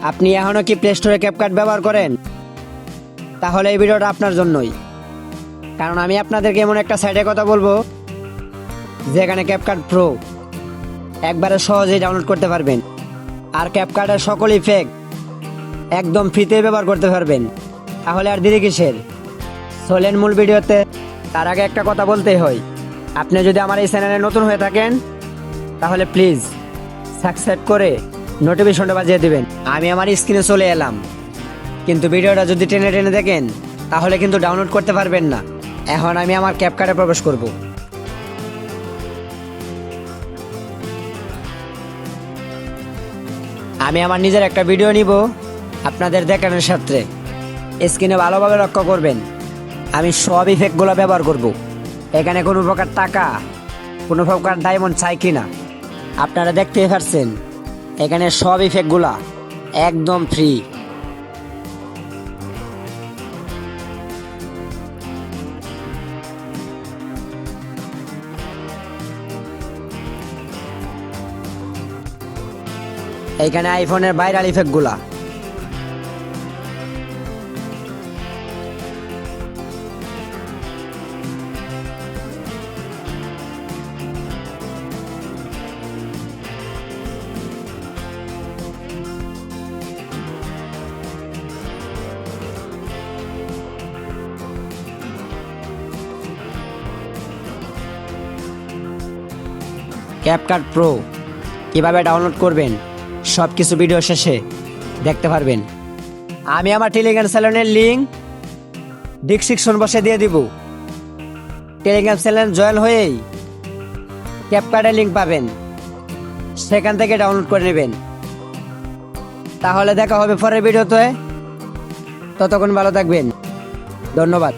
আপনি এখনও কি প্লে স্টোরে ক্যাপকাট ব্যবহার করেন? তাহলে এই ভিডিওটা আপনার জন্যই, কারণ আমি আপনাদেরকে এমন একটা সাইটের কথা বলবো যেখানে ক্যাপকাট প্রো একবারে সহজেই ডাউনলোড করতে পারবেন। আর ক্যাপকাটের সকল ইফেক্ট একদম ফ্রিতে ব্যবহার করতে পারবেন। তাহলে আর দেরি কিসের, চলেন মূল ভিডিওতে। তার আগে একটা কথা বলতেই হয়, আপনি যদি আমার এই চ্যানেলে নতুন হয়ে থাকেন তাহলে প্লিজ সাবস্ক্রাইব করে নোটিফিকেশনটা বাজিয়ে দিবেন। আমি আমার স্ক্রিনে চলে এলাম, কিন্তু ভিডিওটা যদি টেনে টেনে দেখেন তাহলে কিন্তু ডাউনলোড করতে পারবেন না। এখন আমি আমার ক্যাপকাটে প্রবেশ করব। আমি আমার নিজের একটা ভিডিও নিব আপনাদের দেখানোর সাথে। স্ক্রিনে ভালোভাবে লক্ষ্য করবেন, আমি সব ইফেক্টগুলো ব্যবহার করব। এখানে কোনো প্রকার টাকা, কোনো প্রকার ডায়মন্ড চাই কিনা আপনারা দেখতেই পাচ্ছেন। এখানে সব ইফেক্টগুলা একদম ফ্রি। এইখানে আইফোনের ভাইরাল ইফেক্টগুলা। ক্যাপকাট প্রো কিভাবে ডাউনলোড করবেন সব কিছু ভিডিও শেষে দেখতে পারবেন। আমি আমার টেলিগ্রাম চ্যানেলের লিঙ্ক ডিসক্রিপশন বসে দিয়ে দিব। টেলিগ্রাম চ্যানেল জয়েন হয়েই ক্যাপকাটের লিঙ্ক পাবেন, সেখান থেকে ডাউনলোড করে নেবেন। তাহলে দেখা হবে পরের ভিডিওতে, ততক্ষণ ভালো থাকবেন। ধন্যবাদ।